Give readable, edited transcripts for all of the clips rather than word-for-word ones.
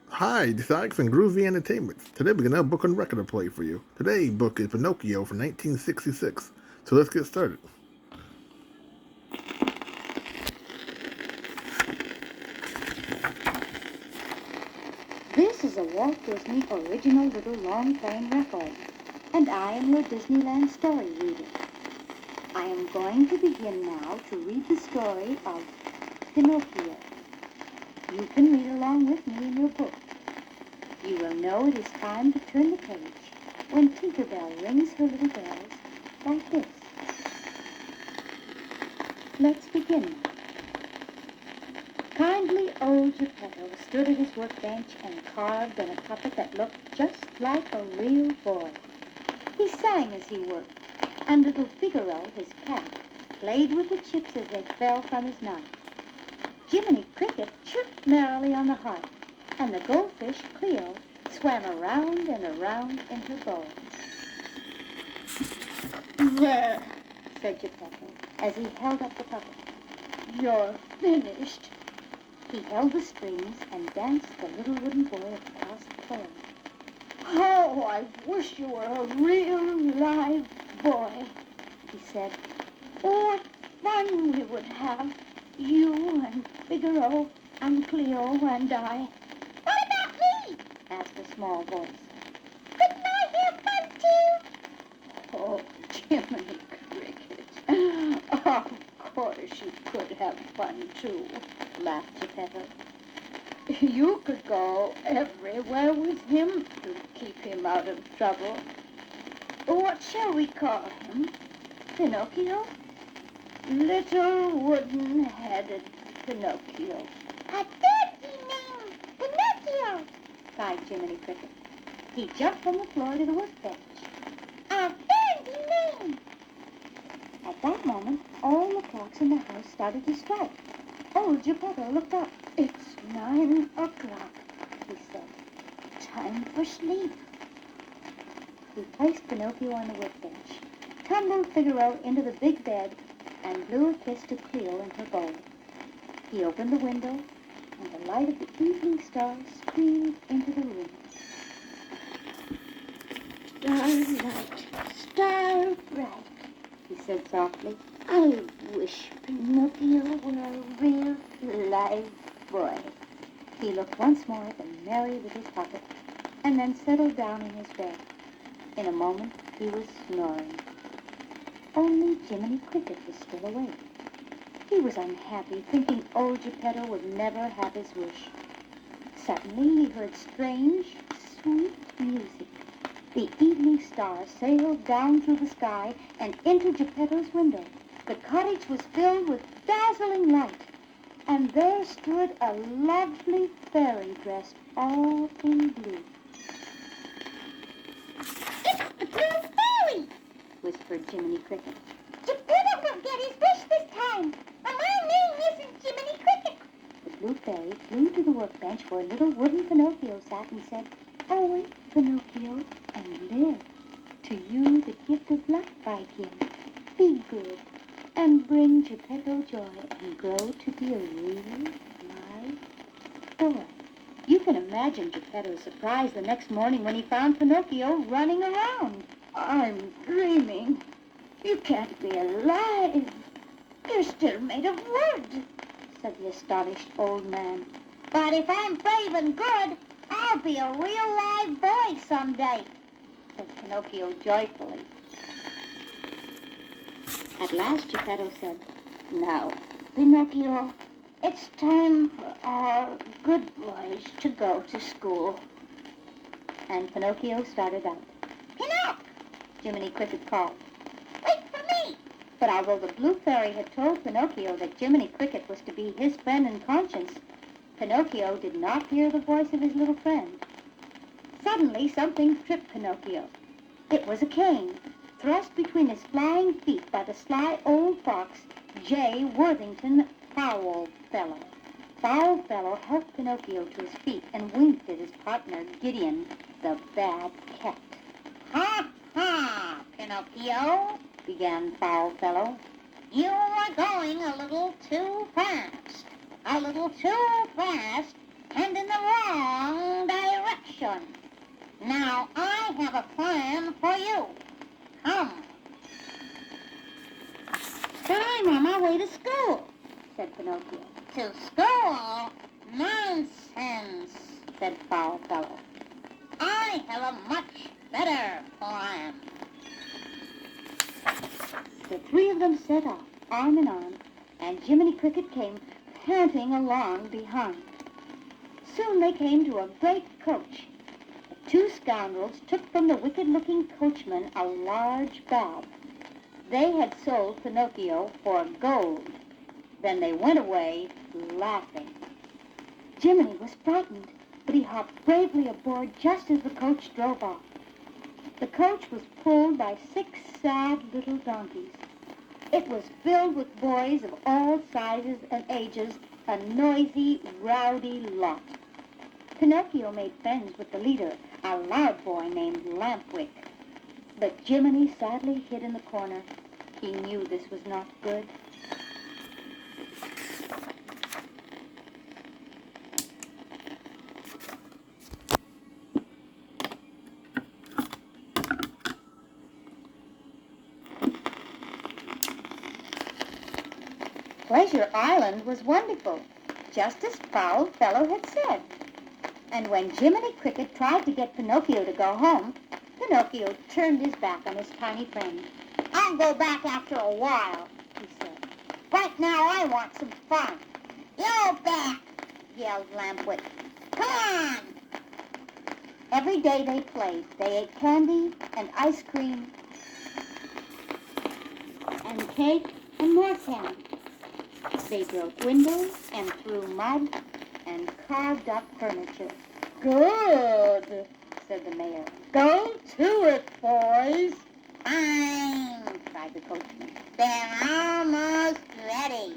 Hi, this is Alex and Groovy Entertainment. Today we're gonna have a book on record to play for you. Today's book is Pinocchio from 1966. So let's get started. This is a Walt Disney original little long-playing record, and I am your Disneyland story reader. I am going to begin now to read the story of Pinocchio. You can read along with me in your book. You will know it is time to turn the page when Tinkerbell rings her little bells like this. Let's begin. Kindly old Gepetto stood at his workbench and carved on a puppet that looked just like a real boy. He sang as he worked, and little Figaro, his cat, played with the chips as they fell from his knife. Jiminy Cricket chirped merrily on the hearth, and the goldfish Cleo swam around and around in her bowl. "There," said Gepetto, as he held up the puppet. "You're finished." He held the strings and danced the little wooden boy across the floor. "Oh, I wish you were a real live boy," he said. "What fun we would have, you and Figaro and Cleo and I." "What about me?" asked a small voice. "Couldn't I have fun too?" "Oh, Jiminy Cricket, of course you could have fun too," laughed Gepetto. "You could go everywhere with him to keep him out of trouble. What shall we call him? Pinocchio? Little wooden-headed Pinocchio." "A fancy name, Pinocchio!" cried Jiminy Cricket. He jumped from the floor to the workbench. "A fancy name!" At that moment, all the clocks in the house started to strike. Old Gepetto looked up. "It's 9 o'clock," he said. "Time for sleep." He placed Pinocchio on the workbench, tumbled Figaro into the big bed, and blew a kiss to Cleo in her bowl. He opened the window, and the light of the evening stars streamed into the room. "Starlight, star bright," he said softly. "I wish Pinocchio were a real live boy." He looked once more at the merry little puppet, and then settled down in his bed. In a moment he was snoring. Only Jiminy Cricket was still awake. He was unhappy, thinking old Gepetto would never have his wish. Suddenly he heard strange, sweet music. The evening stars sailed down through the sky and into Gepetto's window. The cottage was filled with dazzling light, and there stood a lovely fairy dressed all in blue. "It's the blue fairy," whispered Jiminy Cricket. "Gepetto will get his wish this time, and my name isn't Jiminy Cricket." The blue fairy flew to the workbench where little wooden Pinocchio sat and said, "Awake, Pinocchio, and live. To you the gift of life I give. Be good, and bring Gepetto joy, and grow to be a real live boy." You can imagine Geppetto's surprise the next morning when he found Pinocchio running around. "I'm dreaming. You can't be alive. You're still made of wood," said the astonished old man. "But if I'm brave and good, I'll be a real live boy someday," said Pinocchio joyfully. At last Geppetto said, "Now, Pinocchio, it's time for our good boys to go to school." And Pinocchio started out. "Pinocchio!" Jiminy Cricket called. "Wait for me!" But although the blue fairy had told Pinocchio that Jiminy Cricket was to be his friend and conscience, Pinocchio did not hear the voice of his little friend. Suddenly something tripped Pinocchio. It was a cane, thrust between his flying feet by the sly old fox, J. Worthington Foulfellow. Foulfellow helped Pinocchio to his feet and winked at his partner, Gideon, the bad cat. "Ha, ha, Pinocchio," began Foulfellow. "You are going a little too fast. A little too fast, and in the wrong Now I have a plan for you. Come. But I'm on my way to school, said Pinocchio. To school? Nonsense, said Foul Fellow. I have a much better plan. The three of them set off, arm in arm, and Jiminy Cricket came panting along behind. Soon they came to a great coach. The two scoundrels took from the wicked-looking coachman a large bag. They had sold Pinocchio for gold. Then they went away laughing. Jiminy was frightened, but he hopped bravely aboard just as the coach drove off. The coach was pulled by 6 sad little donkeys. It was filled with boys of all sizes and ages, a noisy, rowdy lot. Pinocchio made friends with the leader, a loud boy named Lampwick. But Jiminy sadly hid in the corner. He knew this was not good. Pleasure Island was wonderful, just as Foul Fellow had said. And when Jiminy Cricket tried to get Pinocchio to go home, Pinocchio turned his back on his tiny friend. I'll go back after a while, He said, right now I want some fun. You're back, yelled Lampwick. Come on! Every day they played. They ate candy and ice cream and cake and more candy. They broke windows and threw mud and carved up furniture. Good, Said the mayor. go to it, boys. Fine, Cried the coachman. they're almost ready.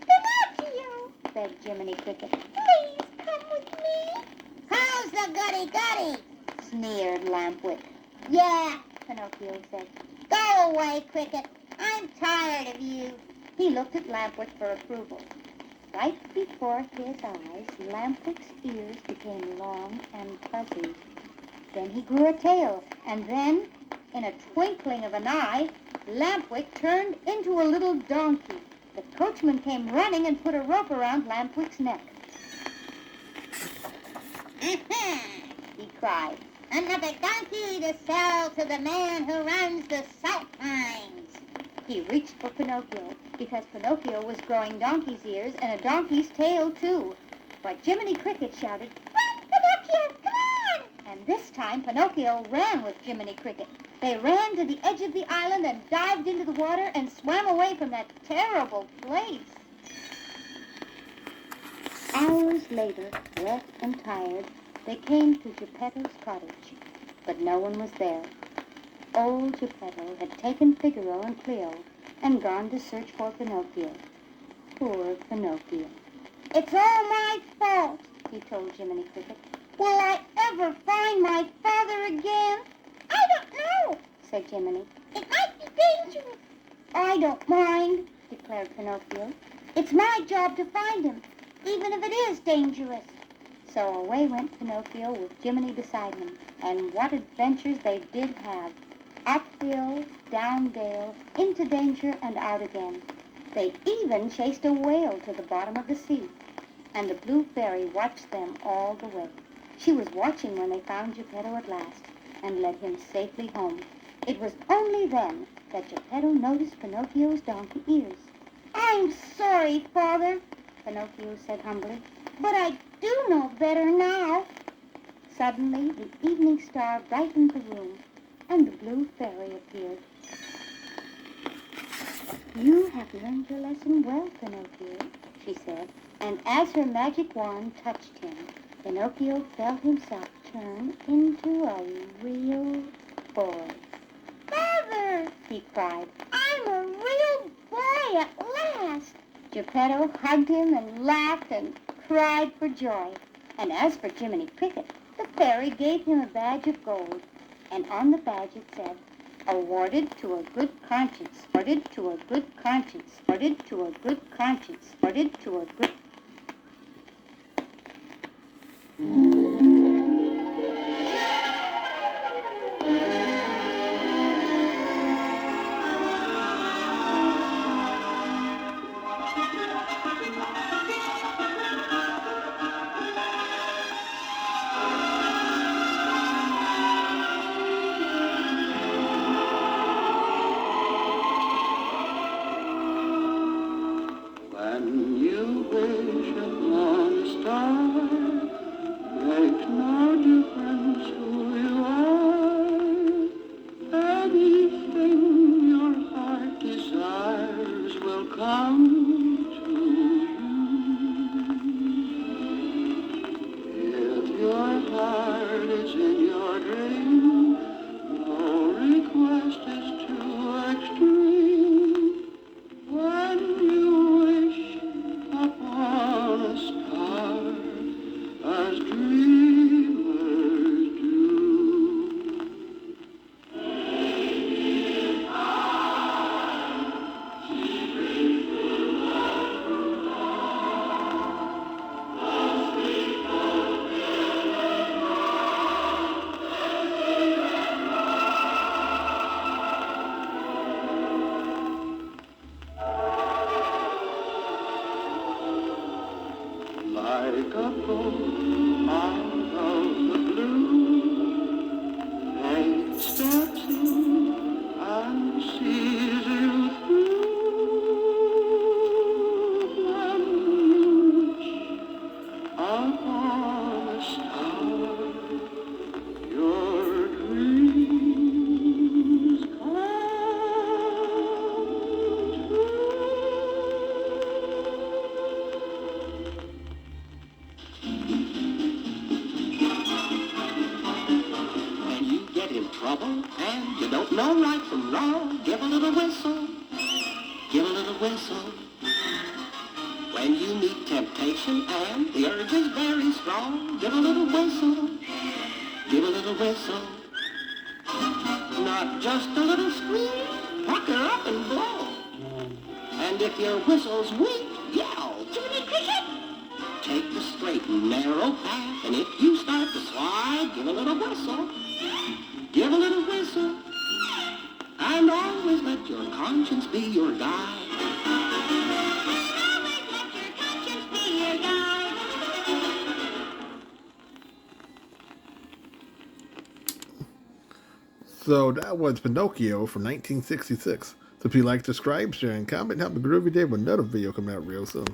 Pinocchio, begged Jiminy Cricket. Please come with me. How's the goody-goody? Sneered Lampwick. Yeah, Pinocchio said. go away, Cricket. I'm tired of you. He looked at Lampwick for approval. Right before his eyes, Lampwick's ears became long and fuzzy. Then he grew a tail, and then, in a twinkling of an eye, Lampwick turned into a little donkey. The coachman came running and put a rope around Lampwick's neck. He cried. Another donkey to sell to the man who runs the salt mines. He reached for Pinocchio, because Pinocchio was growing donkey's ears and a donkey's tail, too. But Jiminy Cricket shouted, "Run, Pinocchio, come on!" And this time Pinocchio ran with Jiminy Cricket. They ran to the edge of the island and dived into the water and swam away from that terrible place. Hours later, wet and tired, they came to Gepetto's cottage, but no one was there. Old Gepetto had taken Figaro and Cleo and gone to search for Pinocchio. Poor Pinocchio. It's all my fault. He told Jiminy Cricket. Will I ever find my father again? I don't know, said Jiminy. It might be dangerous. I don't mind, declared Pinocchio. It's my job to find him, even if it is dangerous. So away went Pinocchio with Jiminy beside him, and what adventures they did have. Uphill, down dale, into danger and out again. They even chased a whale to the bottom of the sea, and the blue fairy watched them all the way. She was watching when they found Gepetto at last and led him safely home. It was only then that Gepetto noticed Pinocchio's donkey ears. I'm sorry, Father, Pinocchio said humbly. but I do know better now. Suddenly, the evening star brightened the room, and the blue fairy appeared. You have learned your lesson well, Pinocchio, she said, and as her magic wand touched him, Pinocchio felt himself turn into a real boy. Father, He cried. I'm a real boy at last. Gepetto hugged him and laughed and cried for joy. And as for Jiminy Cricket, the fairy gave him a badge of gold, and on the badge it said, "Awarded to a good conscience, awarded to a good conscience, awarded to a good conscience, awarded to a good..." is in your dream. No request is too extreme. When you wish upon a star, as dreamers do. Like a boat out of the blue, fate steps in and sees you through. When you wish upon a star, your dreams come true. When you get in trouble and you don't know right from wrong, give a little whistle, give a little whistle. When you meet temptation and the urge is very strong, give a little whistle, give a little whistle. Not just a little squeak, pucker up and blow. And if your whistle's weak, yell, Jiminy Cricket! Take the straight and narrow path, and if you start to slide, give a little whistle, give a little whistle. And always let your conscience be your guide. Always let your conscience be your guide. So that was Pinocchio from 1966. So if you like, subscribe, share, and comment, and have a groovy day with another video coming out real soon.